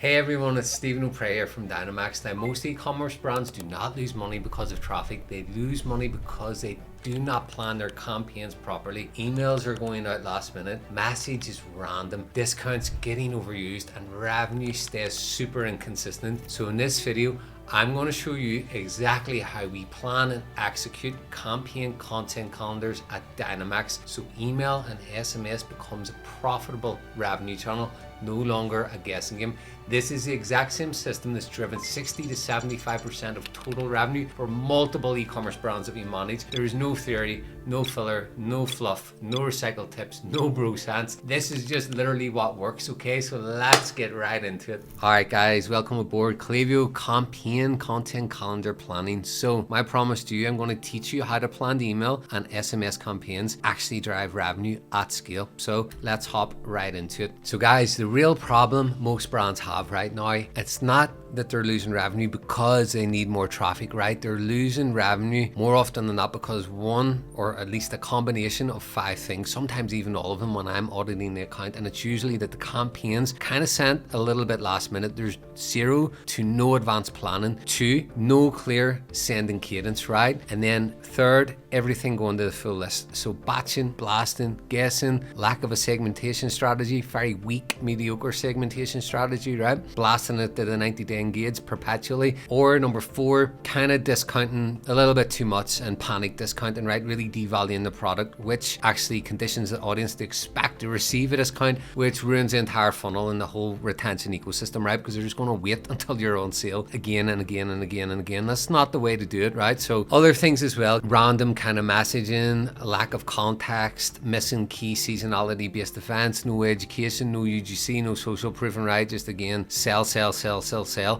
Hey everyone, it's Stephen O'Prey here from Dynamax. Now, most e-commerce brands do not lose money because of traffic. They lose money because they do not plan their campaigns properly. Emails are going out last minute, message is random, discounts getting overused, and revenue stays super inconsistent. So in this video, I'm going to show you exactly how we plan and execute campaign content calendars at Dynamax, so email and SMS becomes a profitable revenue channel, no longer a guessing game. This is the exact same system that's driven 60 to 75% of total revenue for multiple e-commerce brands that we manage. There is no theory, no filler, no fluff, no recycled tips, no bro science. This is just literally what works, okay? So let's get right into it. All right, guys, welcome aboard Klaviyo campaign content calendar planning. So my promise to you, I'm going to teach you how to plan the email and SMS campaigns actually drive revenue at scale. So let's hop right into it. So guys, the real problem most brands have right now, it's not that they're losing revenue because they need more traffic, right? They're losing revenue more often than not because one, or at least a combination of 5 things, sometimes even all of them when I'm auditing the account, and it's usually that the campaigns kind of sent a little bit last minute. There's 0 to no advanced planning. 2, no clear sending cadence, right? And then 3rd, everything going to the full list. So batching, blasting, guessing, lack of a segmentation strategy, very weak, mediocre segmentation strategy, right? Blasting it to the 90-day engage perpetually. Or number 4, kind of discounting a little bit too much and panic discounting, right? Really devaluing the product, which actually conditions the audience to expect to receive a discount, which ruins the entire funnel and the whole retention ecosystem, right? Because they're just going to wait until you're on sale again and again and again and again. That's not the way to do it, right? So other things as well, random kind of messaging, lack of context, missing key seasonality based events, no education, no UGC, no social proof, and right? Just again, sell.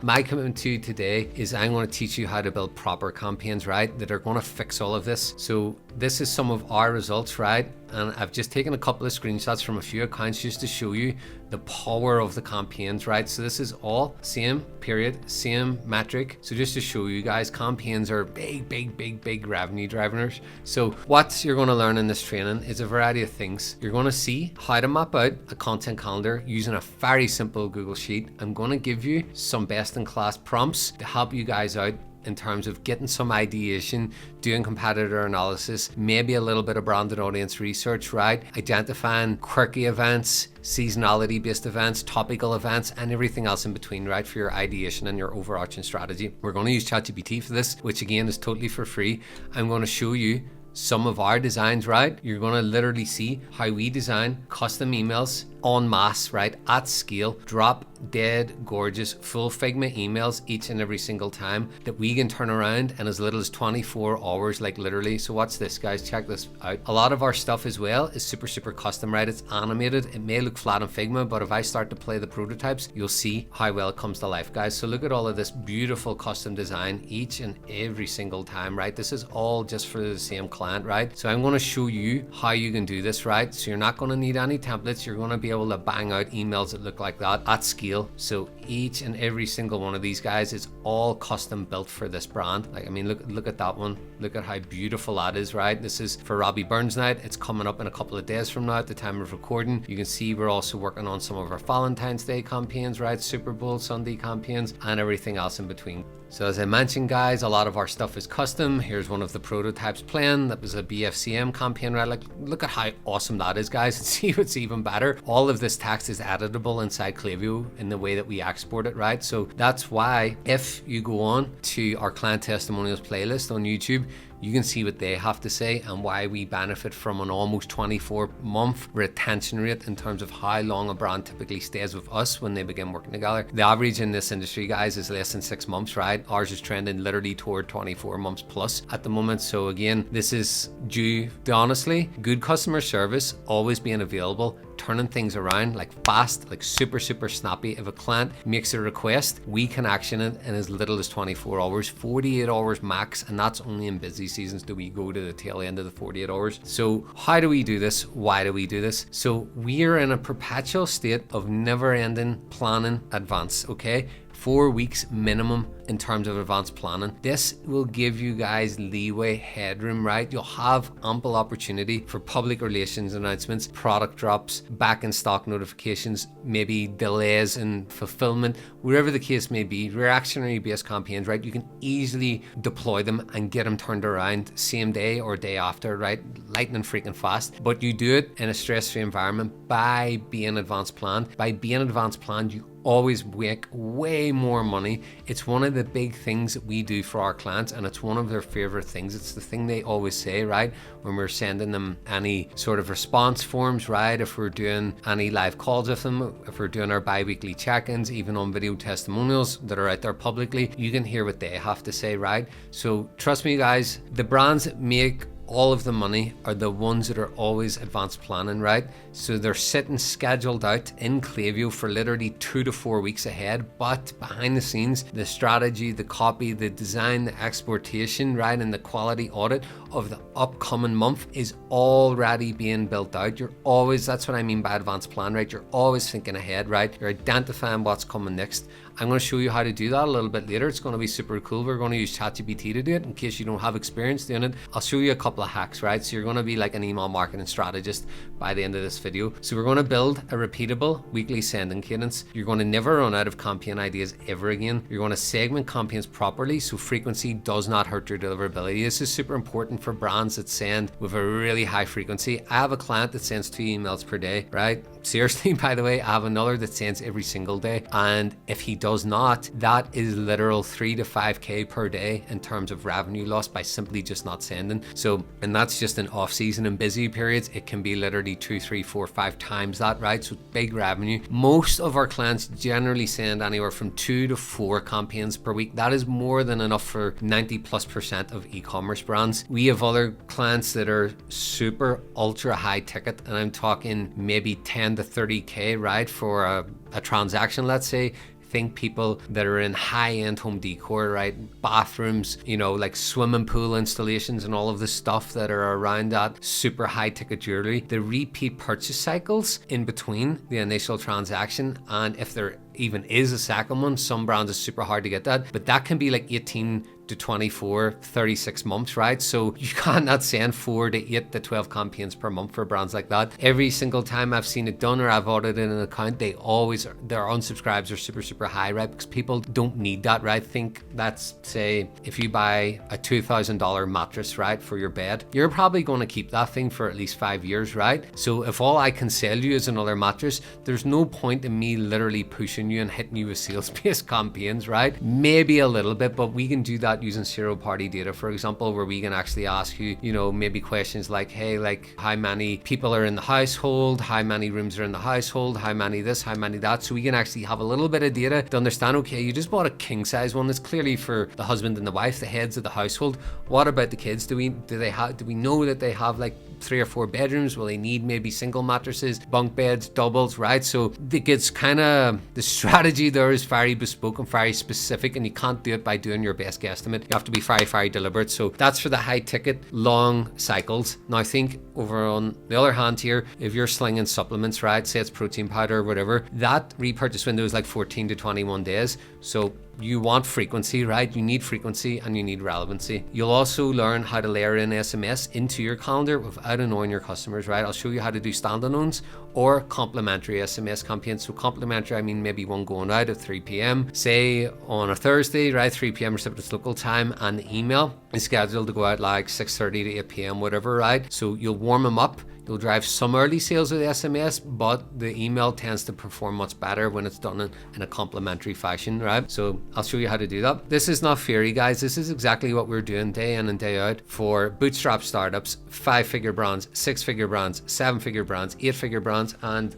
My commitment to you today is I'm going to teach you how to build proper campaigns, right? That are going to fix all of this. So this is some of our results, right? And I've just taken a couple of screenshots from a few accounts just to show you the power of the campaigns, right? So this is all same period, same metric. So just to show you guys, campaigns are big revenue drivers. So what you're going to learn in this training is a variety of things. You're going to see how to map out a content calendar using a very simple Google Sheet. I'm going to give you some best in class prompts to help you guys out in terms of getting some ideation, doing competitor analysis, maybe a little bit of branded audience research, right? Identifying quirky events, seasonality based events, topical events, and everything else in between, right? For your ideation and your overarching strategy. We're going to use ChatGPT for this, which again is totally for free. I'm going to show you some of our designs, right? You're going to literally see how we design custom emails en masse, right? At scale, drop dead gorgeous full Figma emails each and every single time that we can turn around in as little as 24 hours, like literally. So watch this, guys, check this out. A lot of our stuff as well is super custom, right? It's animated. It may look flat in Figma, but if I start to play the prototypes, you'll see how well it comes to life, guys. So look at all of this beautiful custom design each and every single time, right? This is all just for the same client, right? So I'm going to show you how you can do this, right? So you're not going to need any templates. You're going to be able to bang out emails that look like that at scale. So each and every single one of these guys is all custom built for this brand. Like, I mean, look at that one. Look at how beautiful that is, right? This is for Robbie Burns night. It's coming up in a couple of days from now at the time of recording. You can see we're also working on some of our Valentine's Day campaigns, right? Super Bowl Sunday campaigns and everything else in between. So as I mentioned, guys, a lot of our stuff is custom. Here's one of the prototypes playing. That was a BFCM campaign, right? Like, look at how awesome that is, guys. And see what's even better. All of this text is editable inside Klaviyo in the way that we export it, right? So that's why if you go on to our client testimonials playlist on YouTube, you can see what they have to say and why we benefit from an almost 24-month retention rate in terms of how long a brand typically stays with us when they begin working together. The average in this industry, guys, is less than 6 months, right? Ours is trending literally toward 24 months plus at the moment. So again, this is due to honestly good customer service, always being available, turning things around like fast, like super snappy. If a client makes a request, we can action it in as little as 24 hours, 48 hours max, and that's only in busy seasons do we go to the tail end of the 48 hours. So how do we do this? Why do we do this? So we are in a perpetual state of never ending planning advance, okay? 4 weeks minimum in terms of advanced planning. This will give you guys leeway, headroom, right? You'll have ample opportunity for public relations announcements, product drops, back in stock notifications, maybe delays in fulfillment, wherever the case may be. Reactionary based campaigns, right? You can easily deploy them and get them turned around same day or day after, right? Lightning freaking fast. But you do it in a stress-free environment by being advanced planned. By being advanced planned, you always make way more money. It's one of the big things that we do for our clients, and it's one of their favorite things. It's the thing they always say, right? When we're sending them any sort of response forms, right? If we're doing any live calls with them, if we're doing our bi-weekly check-ins, even on video testimonials that are out there publicly, you can hear what they have to say, right? So trust me guys, the brands that make all of the money are the ones that are always advanced planning, right? So they're sitting scheduled out in Klaviyo for literally 2 to 4 weeks ahead, but behind the scenes, the strategy, the copy, the design, the exportation, right, and the quality audit of the upcoming month is already being built out. You're always, that's what I mean by advanced plan, right? You're always thinking ahead, right? You're identifying what's coming next. I'm going to show you how to do that a little bit later. It's going to be super cool. We're going to use ChatGPT to do it in case you don't have experience doing it. I'll show you a couple of hacks, right? So you're going to be like an email marketing strategist by the end of this video. So we're going to build a repeatable weekly sending cadence. You're going to never run out of campaign ideas ever again. You're going to segment campaigns properly so frequency does not hurt your deliverability. This is super important for brands that send with a really high frequency. I have a client that sends 2 emails per day, right? Seriously, by the way, I have another that sends every single day. And if he does not, that is literal 3 to 5K per day in terms of revenue loss by simply just not sending. So, and that's just in off season and busy periods. It can be literally 2, 3, 4, 5 times that, right? So big revenue. Most of our clients generally send anywhere from 2 to 4 campaigns per week. That is more than enough for 90+% of e-commerce brands. We have other clients that are super ultra high ticket, and I'm talking maybe 10 to 30K, right? For a transaction, let's say. Think people that are in high-end home decor, right? Bathrooms, you know, like swimming pool installations and all of the stuff that are around that, super high-ticket jewelry. The repeat purchase cycles in between the initial transaction, and if there even is a second one, some brands is super hard to get that, but that can be like 18 to 24, 36 months, right? So you cannot send 4 to 8 to 12 campaigns per month for brands like that. Every single time I've seen it done or I've audited an account, they always, their unsubscribes are super, super high, right? Because people don't need that, right? Think that's, say, if you buy a $2,000 mattress, right, for your bed, you're probably going to keep that thing for at least 5 years, right? So if all I can sell you is another mattress, there's no point in me literally pushing you and hitting you with sales-based campaigns, right? Maybe a little bit, but we can do that using zero-party data, for example, where we can actually ask you, you know, maybe questions like, hey, like how many people are in the household, how many rooms are in the household, how many this, how many that. So we can actually have a little bit of data to understand, okay, you just bought a king size one that's clearly for the husband and the wife, the heads of the household. What about the kids? Do we know that they have like 3 or 4 bedrooms? Will they need maybe single mattresses, bunk beds, doubles, right? So it gets kind of, the strategy there is very bespoke and very specific, and you can't do it by doing your best guesstimate. You have to be very, very deliberate. So that's for the high ticket, long cycles. Now I think over on the other hand here, if you're slinging supplements, right, say it's protein powder or whatever, that repurchase window is like 14 to 21 days. So you want frequency, right? You need frequency and you need relevancy. You'll also learn how to layer in SMS into your calendar without annoying your customers, right? I'll show you how to do standalones or complementary SMS campaigns. So complementary, I mean maybe one going out at 3 p.m. say on a Thursday, right? 3 p.m. recipient's local time, and the email is scheduled to go out like 6:30 to 8 p.m. whatever, right? So you'll warm them up. You'll drive some early sales with SMS, but the email tends to perform much better when it's done in a complementary fashion, right? So I'll show you how to do that. This is not fairy, guys. This is exactly what we're doing day in and day out for bootstrap startups, 5-figure brands, 6-figure brands, 7-figure brands, 8-figure brands, and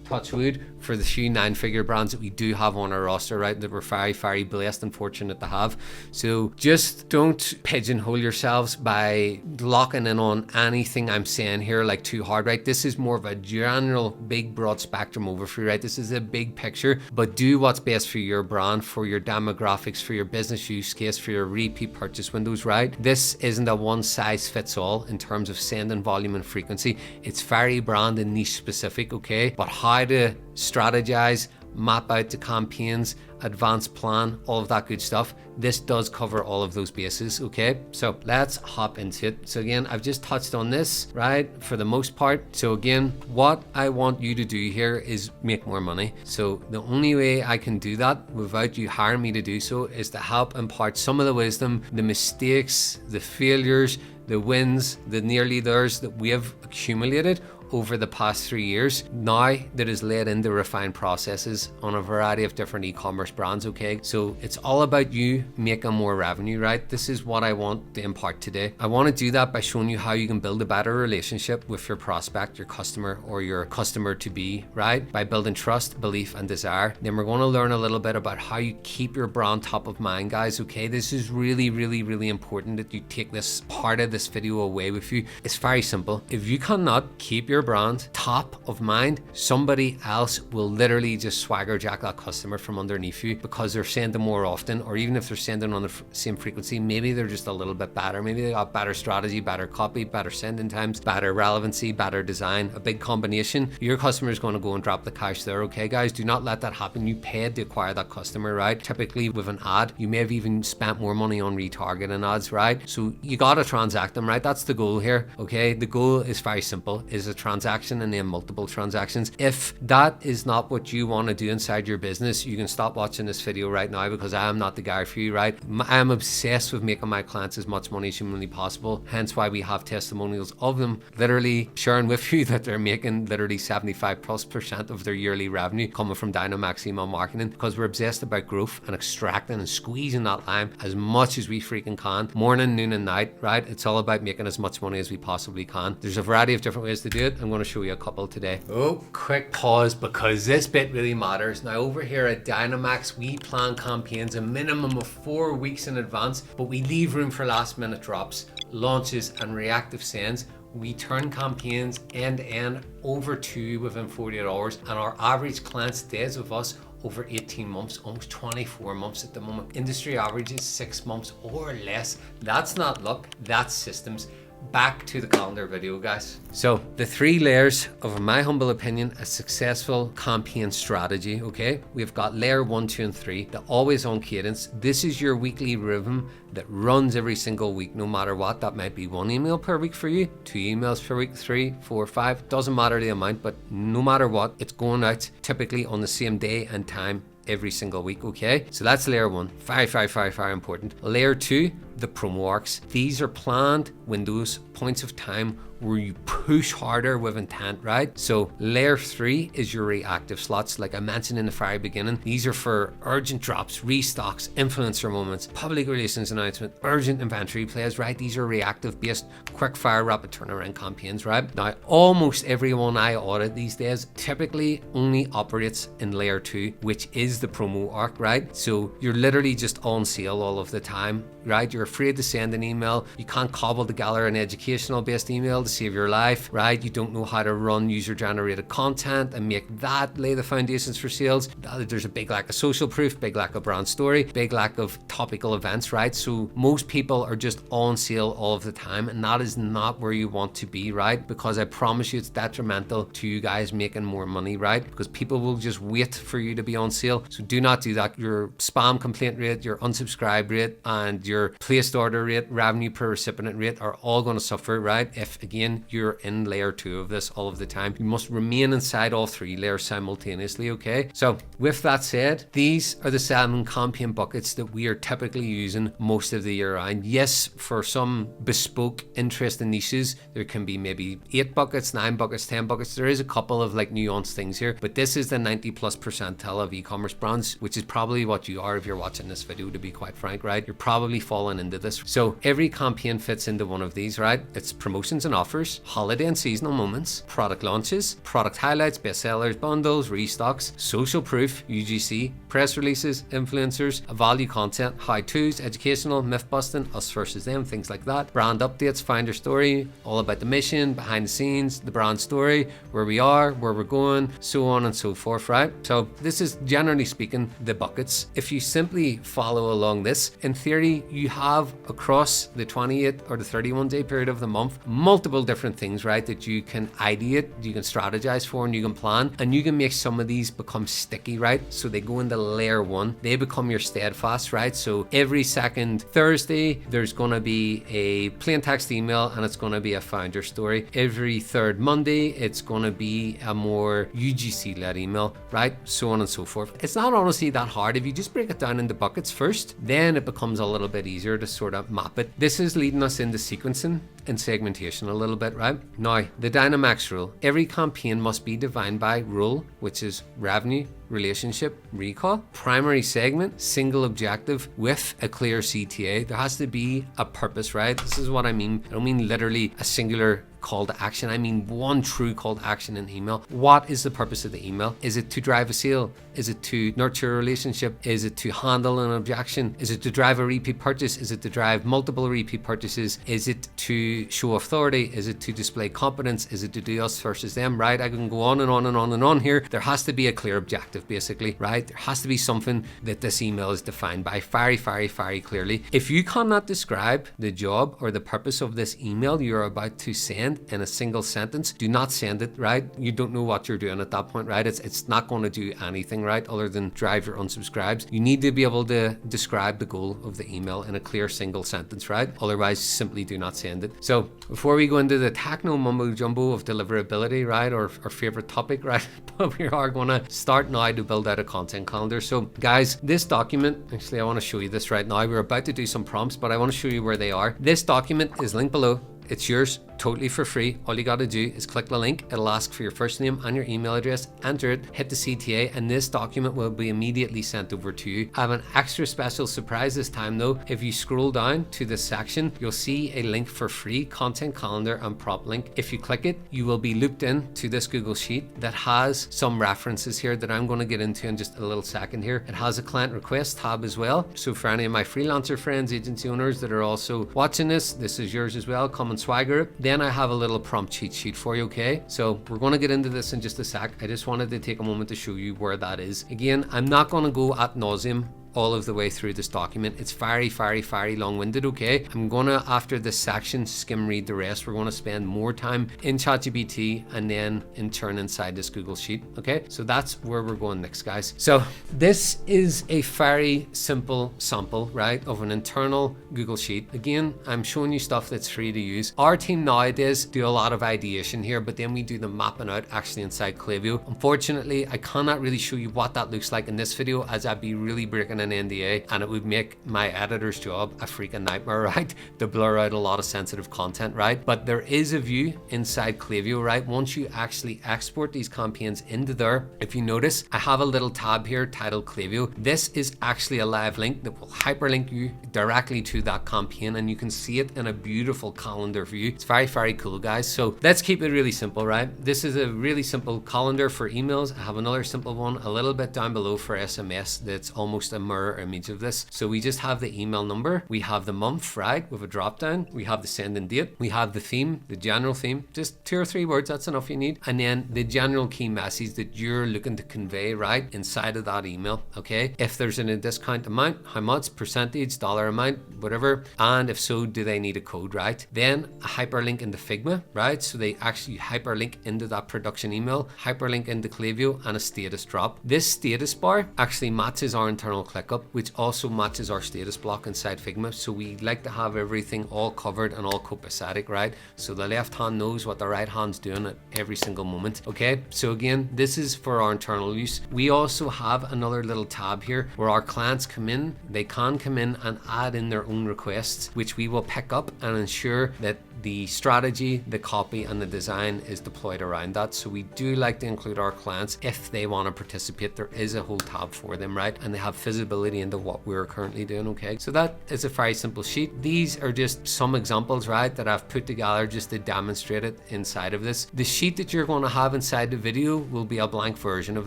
touch wood for the few 9-figure brands that we do have on our roster, right, that we're very, very blessed and fortunate to have. So just don't pigeonhole yourselves by locking in on anything I'm saying here like too hard, right? This is more of a general big broad spectrum overview, right? This is a big picture, but do what's best for your brand, for your demographics, for your business use case, for your repeat purchase windows, right? This isn't a one size fits all in terms of sending volume and frequency. It's very brand and niche specific, okay? But how to strategize, map out the campaigns, advanced plan, all of that good stuff. This does cover all of those bases, okay? So let's hop into it. So again, I've just touched on this, right, for the most part. So again, what I want you to do here is make more money. So the only way I can do that without you hiring me to do so is to help impart some of the wisdom, the mistakes, the failures, the wins, the nearly theirs that we have accumulated over the past 3 years now that is led into refined processes on a variety of different e-commerce brands, okay? So it's all about you making more revenue, right? This is what I want to impart today. I want to do that by showing you how you can build a better relationship with your prospect, your customer, or your customer to be, right? By building trust, belief, and desire. Then we're going to learn a little bit about how you keep your brand top of mind, guys, okay? This is really, really, really important that you take this part of this video away with you. It's very simple. If you cannot keep your brand top of mind, somebody else will literally just swagger jack that customer from underneath you because they're sending more often, or even if they're sending on the same frequency, maybe they're just a little bit better. Maybe they got better strategy, better copy, better sending times, better relevancy, better design, a big combination. Your customer is going to go and drop the cash there, okay, guys? Do not let that happen. You paid to acquire that customer, right? Typically with an ad, you may have even spent more money on retargeting ads, right? So you got to transact them, right? That's the goal here, okay? The goal is very simple, is a transaction and then multiple transactions. If that is not what you want to do inside your business, you can stop watching this video right now because I am not the guy for you, right? I am obsessed with making my clients as much money as humanly possible, hence why we have testimonials of them literally sharing with you that they're making literally 75+% of their yearly revenue coming from Dynamax email marketing, because we're obsessed about growth and extracting and squeezing that lime as much as we freaking can, morning, noon, and night, right? It's all about making as much money as we possibly can. There's a variety of different ways to do it. I'm going to show you a couple today. Oh, quick pause because this bit really matters. Now over here at Dynamax, we plan campaigns a minimum of 4 weeks in advance, but we leave room for last minute drops, launches, and reactive sends. We turn campaigns end to end over to you within 48 hours, and our average client stays with us over 18 months, almost 24 months at the moment. Industry average is 6 months or less. That's not luck, that's systems. Back to the calendar video, guys. So the 3 layers of, in my humble opinion, a successful campaign strategy, okay? We've got layer 1, 2, and 3, the always on cadence. This is your weekly rhythm that runs every single week, no matter what. That might be 1 email per week for you, 2 emails per week, 3, 4, 5, doesn't matter the amount, but no matter what, it's going out typically on the same day and time every single week, okay? So that's layer 1, very important. Layer 2, the promo arcs. These are planned windows, points of time where you push harder with intent, right? So layer 3 is your reactive slots, like I mentioned in the very beginning. These are for urgent drops, restocks, influencer moments, public relations announcement, urgent inventory plays, right? These are reactive based, quick fire, rapid turnaround campaigns, right? Now, almost everyone I audit these days typically only operates in layer 2, which is the promo arc, right? So you're literally just on sale all of the time, right? You're afraid to send an email. You can't cobble together an educational based email to save your life, right? You don't know how to run user generated content and make that lay the foundations for sales. There's a big lack of social proof, big lack of brand story, big lack of topical events, right? So most people are just on sale all of the time, and that is not where you want to be, right? Because I promise you it's detrimental to you guys making more money, right? Because people will just wait for you to be on sale. So do not do that. Your spam complaint rate, your unsubscribe rate, and your placed order rate, revenue per recipient rate are all going to suffer, right? If again, you're in layer 2 of this all of the time. You must remain inside all 3 layers simultaneously, okay? So with that said, these are the 7 campaign buckets that we are typically using most of the year round. Yes, for some bespoke interesting niches, there can be maybe 8 buckets, 9 buckets, 10 buckets. There is a couple of like nuanced things here, but this is the 90+ percentile of e-commerce brands, which is probably what you are if you're watching this video, to be quite frank, right? You're probably falling into this. So every campaign fits into one of these, right? It's promotions and offers, holiday and seasonal moments, product launches, product highlights, bestsellers, bundles, restocks, social proof, UGC, press releases, influencers, value content, how-tos, educational, myth busting, us versus them, things like that, brand updates, founder story, all about the mission, behind the scenes, the brand story, where we are, where we're going, so on and so forth, right? So this is generally speaking the buckets. If you simply follow along this, in theory, you have have across the 28 or the 31 day period of the month, multiple different things, right, that you can ideate, you can strategize for, and you can plan, and you can make some of these become sticky, right? So they go into layer 1, they become your steadfast, right? So every second Thursday, there's gonna be a plain text email and it's gonna be a founder story. Every third Monday, it's gonna be a more UGC led email, right? So on and so forth. It's not honestly that hard. If you just break it down into buckets first, then it becomes a little bit easier to sort of map it. This is leading us into sequencing and segmentation a little bit, right? Now, the Dynamax rule. Every campaign must be defined by rule, which is revenue, relationship, recall, primary segment, single objective with a clear CTA. There has to be a purpose, right? This is what I mean. I don't mean literally a singular call to action. I mean one true call to action in email. What is the purpose of the email? Is it to drive a sale? Is it to nurture a relationship? Is it to handle an objection? Is it to drive a repeat purchase? Is it to drive multiple repeat purchases? Is it to show authority? Is it to display competence? Is it to do us versus them, right? I can go on and on and on and on here. There has to be a clear objective, basically, right? There has to be something that this email is defined by very, very, very clearly. If you cannot describe the job or the purpose of this email you're about to send in a single sentence, do not send it, right? You don't know what you're doing at that point, right? It's not going to do anything, right, other than drive your unsubscribes. You need to be able to describe the goal of the email in a clear single sentence, right? Otherwise, simply do not send it. So before we go into the techno mumbo jumbo of deliverability, right, or our favorite topic, right, but we are going to start now to build out a content calendar. So guys, this document, actually I want to show you this right now. We're about to do some prompts, but I want to show you where they are. This document is linked below. It's yours totally for free. All you got to do is click the link. It'll ask for your first name and your email address, enter it, hit the CTA, and this document will be immediately sent over to you. I have an extra special surprise this time though. If you scroll down to this section, you'll see a link for free content calendar and prompt link. If you click it, you will be looped in to this Google Sheet that has some references here that I'm going to get into in just a little second here. It has a client request tab as well. So for any of my freelancer friends, agency owners that are also watching this is yours as well. Come and swagger it. Then I have a little prompt cheat sheet for you, okay? So we're going to get into this in just a sec. I just wanted to take a moment to show you where that is. Again, I'm not going to go ad nauseum all of the way through this document. It's very, very, very long-winded, okay? I'm gonna, after this section, skim read the rest. We're gonna spend more time in ChatGPT and then in turn inside this Google Sheet, okay? So that's where we're going next, guys. So this is a very simple sample, right, of an internal Google Sheet. Again, I'm showing you stuff that's free to use. Our team nowadays do a lot of ideation here, but then we do the mapping out actually inside Klaviyo. Unfortunately, I cannot really show you what that looks like in this video, as I'd be really breaking an NDA and it would make my editor's job a freaking nightmare, right, to blur out a lot of sensitive content, right? But there is a view inside Klaviyo, right? Once you actually export these campaigns into there, if you notice, I have a little tab here titled Klaviyo. This is actually a live link that will hyperlink you directly to that campaign, and you can see it in a beautiful calendar view. It's very, very cool, guys. So let's keep it really simple, right? This is a really simple calendar for emails. I have another simple one a little bit down below for SMS that's almost a mirror image of this. So we just have the email number, we have the month, right, with a drop down, we have the sending date, we have the theme, the general theme, just 2 or 3 words, that's enough you need, and then the general key message that you're looking to convey, right, inside of that email, okay? If there's a discount amount, how much, percentage, dollar amount, whatever, and if so, do they need a code, right? Then a hyperlink into Figma, right? So they actually hyperlink into that production email, hyperlink into Klaviyo, and a status drop. This status bar actually matches our internal ClickUp, which also matches our status block inside Figma. So we like to have everything all covered and all copacetic, right? So the left hand knows what the right hand's doing at every single moment, okay? So again, this is for our internal use. We also have another little tab here where our clients come in, they can come in and add in their own requests, which we will pick up and ensure that the strategy, the copy, and the design is deployed around that. So we do like to include our clients if they want to participate. There is a whole tab for them, right? And they have visibility into what we're currently doing, okay? So that is a very simple sheet. These are just some examples, right, that I've put together just to demonstrate it inside of this. The sheet that you're going to have inside the video will be a blank version of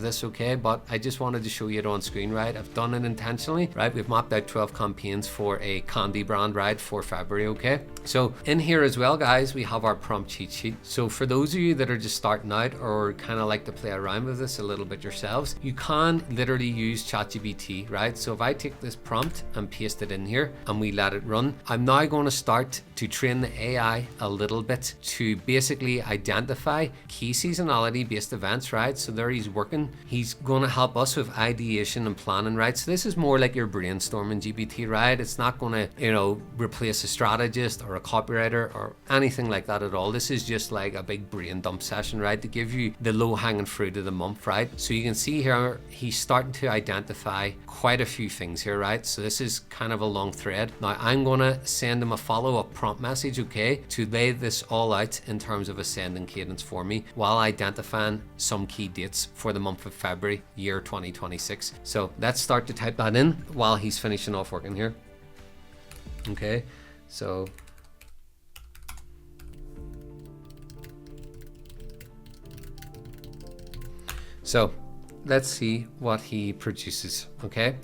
this, okay? But I just wanted to show you it on screen, right? I've done it intentionally, right? We've mapped out 12 campaigns for a candy brand, right, for February, okay? So in here as well, well, guys, we have our prompt cheat sheet. So for those of you that are just starting out or kind of like to play around with this a little bit yourselves, you can literally use ChatGPT, right? So if I take this prompt and paste it in here and we let it run, I'm now going to start to train the AI a little bit to basically identify key seasonality based events, right? So there he's working. He's going to help us with ideation and planning, right? So this is more like your brainstorming GPT, right? It's not going to, you know, replace a strategist or a copywriter or anything like that at all. This is just like a big brain dump session, right? To give you the low hanging fruit of the month, right? So you can see here, he's starting to identify quite a few things here, right? So this is kind of a long thread. Now I'm going to send him a follow-up prompt message, okay, to lay this all out in terms of a sending cadence for me while identifying some key dates for the month of February, year 2026. So let's start to type that in while he's finishing off working here. Okay, so let's see what he produces. Okay,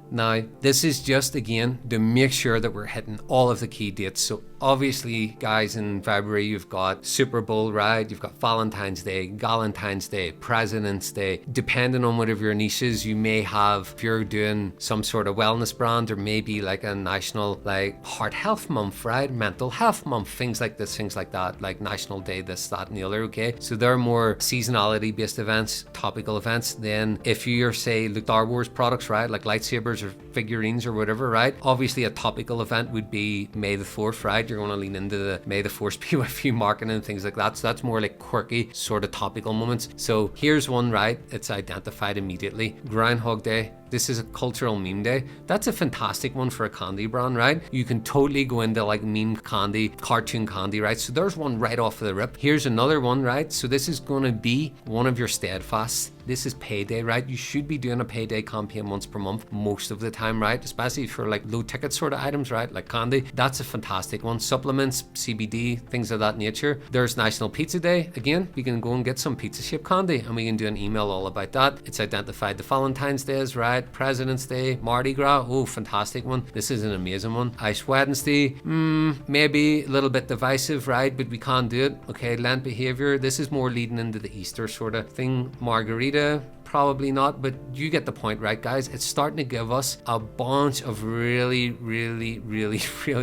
now this is just again to make sure that we're hitting all of the key dates. So obviously, guys, in February you've got Super Bowl, right? You've got Valentine's Day, Galentine's Day, President's Day. Depending on whatever your niche is, you may have, if you're doing some sort of wellness brand, or maybe like a national like heart health month, right? Mental health month, things like this, things like that, like National Day, this, that, and the other. Okay, so they're more seasonality based events, topical events. Then if you're say like Star Wars products, right, like lightsabers or figurines or whatever, right? Obviously a topical event would be May the 4th, right? You're going to lean into the May the 4th be with you marketing and things like that. So that's more like quirky sort of topical moments. So here's one, right? It's identified immediately. Groundhog Day. This is a cultural meme day. That's a fantastic one for a candy brand, right? You can totally go into like meme candy, cartoon candy, right? So there's one right off of the rip. Here's another one, right? So this is going to be one of your steadfasts. This is payday, right? You should be doing a payday campaign once per month most of the time, right? Especially for like low ticket sort of items, right? Like candy. That's a fantastic one. Supplements, CBD, things of that nature. There's National Pizza Day. Again, you can go and get some pizza shaped candy and we can do an email all about that. It's identified the Valentine's Days, right? President's Day, Mardi Gras. Oh, fantastic one. This is an amazing one. Ash Wednesday. Maybe a little bit divisive, right? But we can't do it. Okay, Lent behavior. This is more leading into the Easter sort of thing. Margarita. Probably not, but you get the point, right, guys? It's starting to give us a bunch of really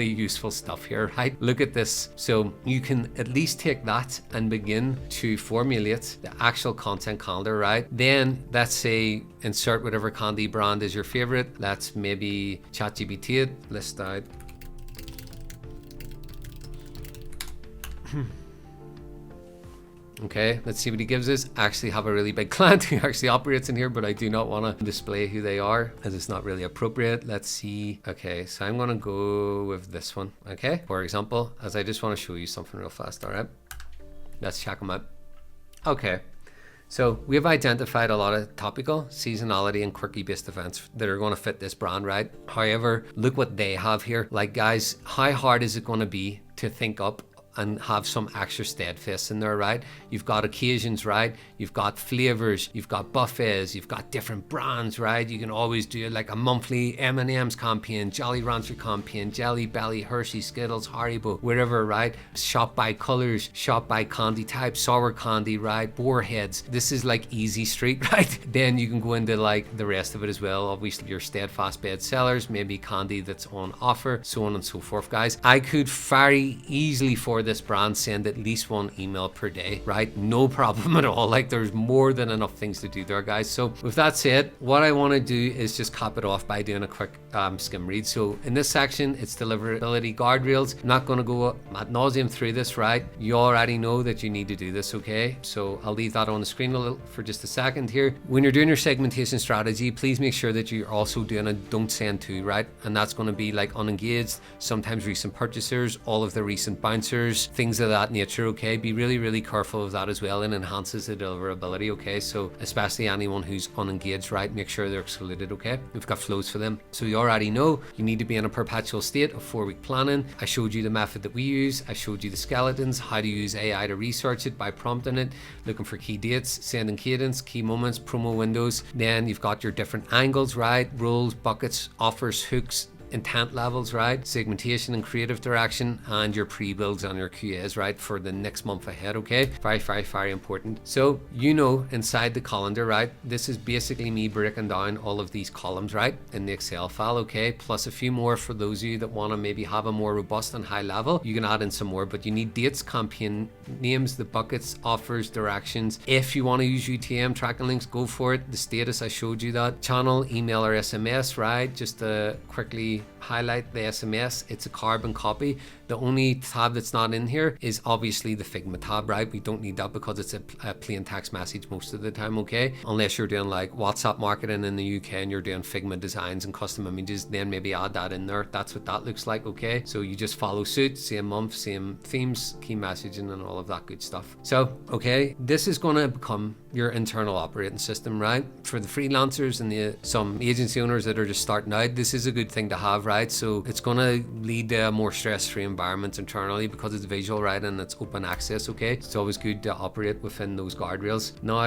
useful stuff here, right? Look at this. So you can at least take that and begin to formulate the actual content calendar, right? Then let's say insert whatever candy brand is your favorite. Let's maybe ChatGPT it, list out. Okay, let's see what he gives us. I actually have a really big client who actually operates in here, but I do not want to display who they are as it's not really appropriate. Let's see. Okay, so I'm going to go with this one. Okay, for example, as I just want to show you something real fast. All right, let's check them out. Okay, so we have identified a lot of topical, seasonality, and quirky based events that are going to fit this brand, right? However, look what they have here. Like, guys, how hard is it going to be to think up and have some extra steadfast in there, right? You've got occasions, right? You've got flavors, you've got buffets, you've got different brands, right? You can always do like a monthly M&M's campaign, Jolly Rancher campaign, Jelly Belly, Hershey, Skittles, Haribo, wherever, right? Shop by colors, shop by candy type, sour candy, right? Boarheads. This is like easy street, right? Then you can go into like the rest of it as well. Obviously your steadfast bed sellers, maybe candy that's on offer, so on and so forth, guys. I could very easily for this brand send at least one email per day, right? No problem at all. Like, there's more than enough things to do there, guys. So with that said, what I want to do is just cap it off by doing a quick skim read. So in this section, it's deliverability guardrails. I'm not going to go ad nauseum through this, right? You already know that you need to do this, okay? So I'll leave that on the screen a little for just a second here. When you're doing your segmentation strategy, please make sure that you're also doing a don't send to, right? And that's going to be like unengaged, sometimes recent purchasers, all of the recent bouncers, things of that nature, okay? Be really careful of that as well, and enhances the deliverability, okay? So especially anyone who's unengaged, right? Make sure they're excluded, okay? We've got flows for them. So you already know you need to be in a perpetual state of 4-week planning. I showed you the method that we use. I showed you the skeletons, how to use AI to research it by prompting it, looking for key dates, sending cadence, key moments, promo windows. Then you've got your different angles, right? Rules, buckets, offers, hooks, intent levels, right? Segmentation and creative direction, and your pre-builds and your QAs, right? For the next month ahead, okay? Very, very, very important. So, inside the calendar, right? This is basically me breaking down all of these columns, right? In the Excel file, okay? Plus a few more for those of you that want to maybe have a more robust and high level. You can add in some more, but you need dates, campaign names, the buckets, offers, directions. If you want to use UTM tracking links, go for it. The status, I showed you that. Channel, email, or SMS, right? Just to quickly highlight the SMS, it's a carbon copy. The only tab that's not in here is obviously the Figma tab, right? We don't need that because it's a plain text message most of the time, okay? Unless you're doing like WhatsApp marketing in the UK and you're doing Figma designs and custom images, then maybe add that in there. That's what that looks like, okay? So you just follow suit, same month, same themes, key messaging, and all of that good stuff. So, okay, this is going to become your internal operating system, right? For the freelancers and some agency owners that are just starting out, this is a good thing to have, right? So it's going to lead to a more stress-free environment internally because it's visual, right? And it's open access, okay? It's always good to operate within those guardrails. Now,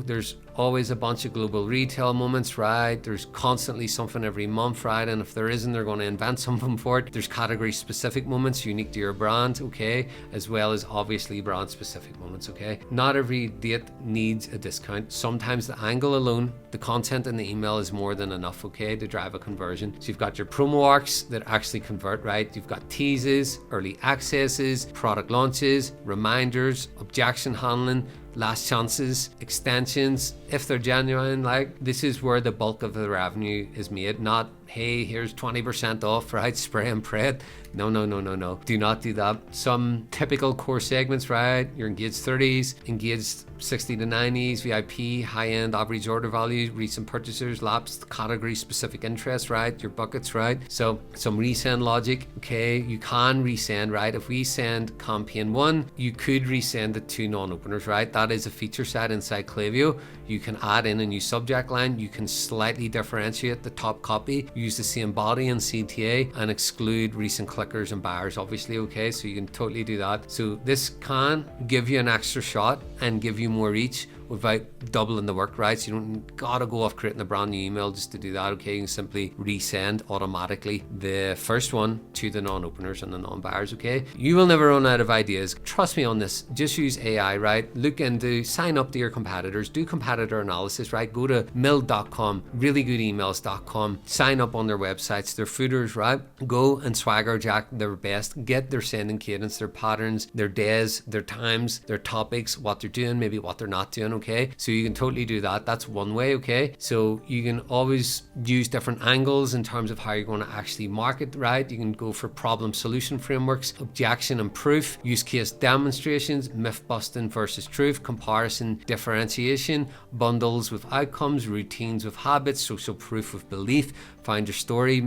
there's always a bunch of global retail moments, right? There's constantly something every month, right? And if there isn't, they're going to invent something for it. There's category specific moments unique to your brand, okay? As well as obviously brand specific moments, okay? Not every date needs a discount. Sometimes the angle alone, the content in the email is more than enough, okay, to drive a conversion. So you've got your promo arcs that actually convert, right? You've got teases, early accesses, product launches, reminders, objection handling, last chances, extensions, if they're genuine. Like, this is where the bulk of the revenue is made, not, hey, here's 20% off, right? Spray and pray it. No. Do not do that. Some typical core segments, right? Your engaged 30s, engaged 60 to 90s, VIP, high-end average order value, recent purchasers, lapsed category specific interest, right? Your buckets, right? So some resend logic, okay? You can resend, right? If we send campaign 1, you could resend it to non-openers, right? That is a feature set inside Klaviyo. You can add in a new subject line. You can slightly differentiate the top copy, use the same body and CTA, and exclude recent clickers and buyers, obviously, okay? So you can totally do that. So this can give you an extra shot and give you more reach without doubling the work, right? So you don't gotta go off creating a brand new email just to do that, okay? You can simply resend automatically the first one to the non-openers and the non-buyers, okay? You will never run out of ideas. Trust me on this. Just use AI, right? Look into, sign up to your competitors, do competitor analysis, right? Go to mill.com, reallygoodemails.com, sign up on their websites, their footers, right? Go and swagger jack their best, get their sending cadence, their patterns, their days, their times, their topics, what they're doing, maybe what they're not doing, okay? So you can totally do that. That's one way, okay? So you can always use different angles in terms of how you're going to actually market, right? You can go for problem solution frameworks, objection and proof, use case demonstrations, myth busting versus truth, comparison, differentiation, bundles with outcomes, routines with habits, social proof with belief, find your story,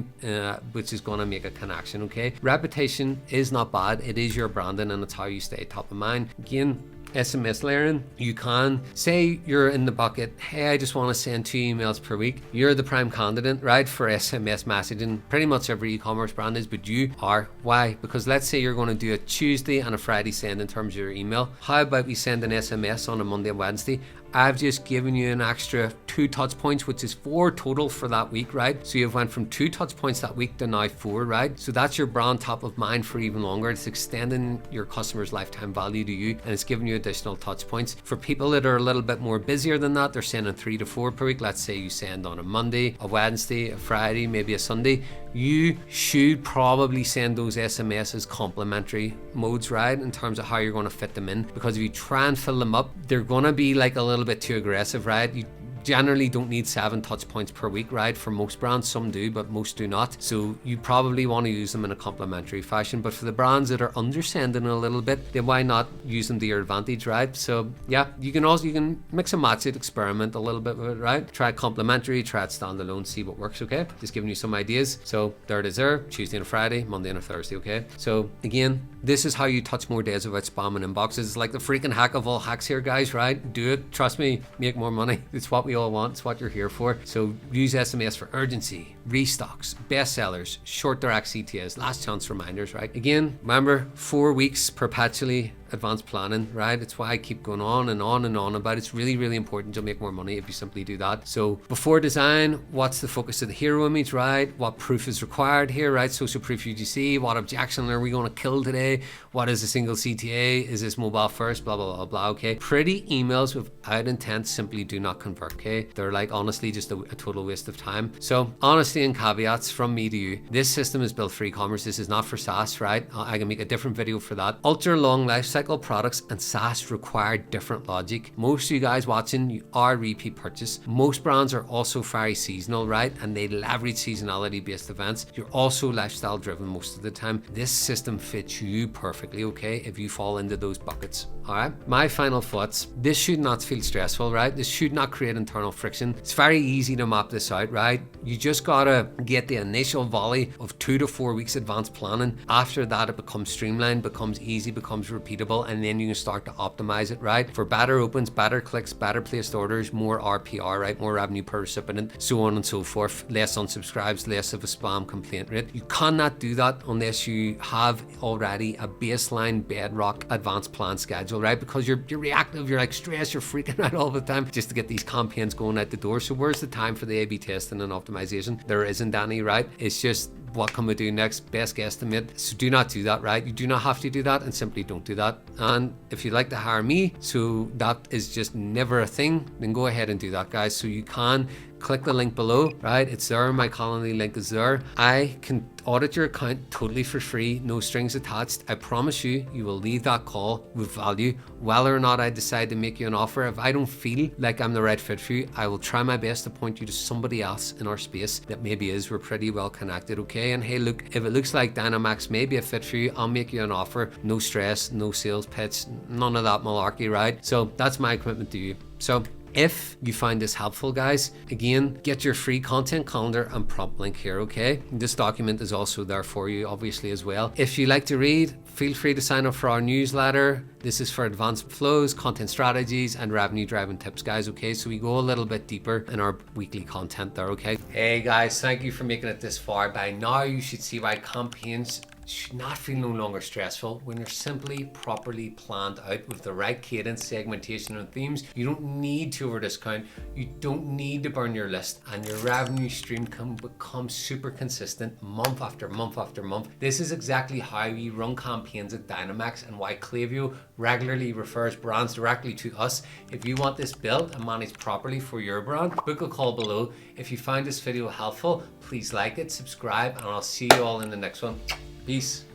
which is going to make a connection, okay? Reputation is not bad. It is your branding and it's how you stay top of mind. Again, SMS layering, you can say you're in the bucket, hey, I just want to send 2 emails per week. You're the prime candidate, right, for SMS messaging. Pretty much every e-commerce brand is, but you are. Why? Because let's say you're going to do a Tuesday and a Friday send in terms of your email. How about we send an SMS on a Monday and Wednesday? I've just given you an extra 2 touch points, which is 4 total for that week, right? So you've went from 2 touch points that week to now 4, right? So that's your brand top of mind for even longer. It's extending your customer's lifetime value to you, and it's giving you additional touch points. For people that are a little bit more busier than that, they're sending 3 to 4 per week. Let's say you send on a Monday, a Wednesday, a Friday, maybe a Sunday. You should probably send those SMS as complementary modes, right? In terms of how you're going to fit them in, because if you try and fill them up, they're going to be like a little bit too aggressive, right? You generally don't need 7 touch points per week, right? For most brands, some do, but most do not. So you probably want to use them in a complementary fashion. But for the brands that are undersending a little bit, then why not use them to your advantage, right? So yeah, you can mix and match it, experiment a little bit with it, right? Try it complementary, try it standalone, see what works, okay? Just giving you some ideas. So there it is there, Tuesday and a Friday, Monday and a Thursday, okay? So again, this is how you touch more days without spamming inboxes. It's like the freaking hack of all hacks here, guys, right? Do it. Trust me, make more money. It's what we all want. It's what you're here for. So use SMS for urgency, restocks, bestsellers, short direct CTAs, last chance reminders, right? Again, remember, 4 weeks perpetually advanced planning, right? It's why I keep going on and on and on about it. It's really, really important. You'll make more money if you simply do that. So before design, what's the focus of the hero image, right? What proof is required here, right? Social proof UGC, what objection are we going to kill today? What is a single CTA? Is this mobile first? Blah, blah, blah, blah, okay? Pretty emails without intent simply do not convert, okay? They're like honestly just a total waste of time. So honesty and caveats from me to you. This system is built for e-commerce. This is not for SaaS, right? I can make a different video for that. Ultra long lifecycle products and SaaS require different logic. Most of you guys watching, you are repeat purchase. Most brands are also very seasonal, right? And they leverage seasonality based events. You're also lifestyle driven most of the time. This system fits you perfectly, okay? If you fall into those buckets, all right? My final thoughts, this should not feel stressful, right? This should not create internal friction. It's very easy to map this out, right? You just gotta get the initial volley of 2 to 4 weeks advanced planning. After that, it becomes streamlined, becomes easy, becomes repeatable, and then you can start to optimize it, right? For better opens, better clicks, better placed orders, more RPR, right? More revenue per recipient, so on and so forth. Less unsubscribes, less of a spam complaint rate. You cannot do that unless you have already a baseline bedrock advanced plan schedule, right? Because you're reactive, you're like stressed, you're freaking out all the time just to get these campaigns going out the door. So where's the time for the A/B testing and optimization? There isn't any, right? It's just what can we do next, best guesstimate. So do not do that, right? You do not have to do that, and simply don't do that. And if you'd like to hire me, so that is just never a thing, then go ahead and do that, guys. So you can click the link below, right? It's there, my Calendly link is there. I can audit your account totally for free, no strings attached. I promise you, you will leave that call with value. Whether or not I decide to make you an offer, if I don't feel like I'm the right fit for you, I will try my best to point you to somebody else in our space that maybe is. We're pretty well connected, okay? And hey, look, if it looks like Dynamax may be a fit for you, I'll make you an offer. No stress, no sales pitch, none of that malarkey, right? So that's my commitment to you. So if you find this helpful, guys, again, get your free content calendar and prompt link here, okay? This document is also there for you, obviously, as well. If you like to read, feel free to sign up for our newsletter. This is for advanced flows, content strategies, and revenue driving tips, guys, okay? So we go a little bit deeper in our weekly content there, okay? Hey, guys, thank you for making it this far. By now, you should see why campaigns should not feel no longer stressful when they're simply properly planned out with the right cadence, segmentation, and themes. You don't need to over discount. You don't need to burn your list, and your revenue stream can become super consistent month after month after month. This is exactly how we run campaigns at Dynamax and why Klaviyo regularly refers brands directly to us. If you want this built and managed properly for your brand, book a call below. If you find this video helpful, please like it, subscribe, and I'll see you all in the next one. Peace.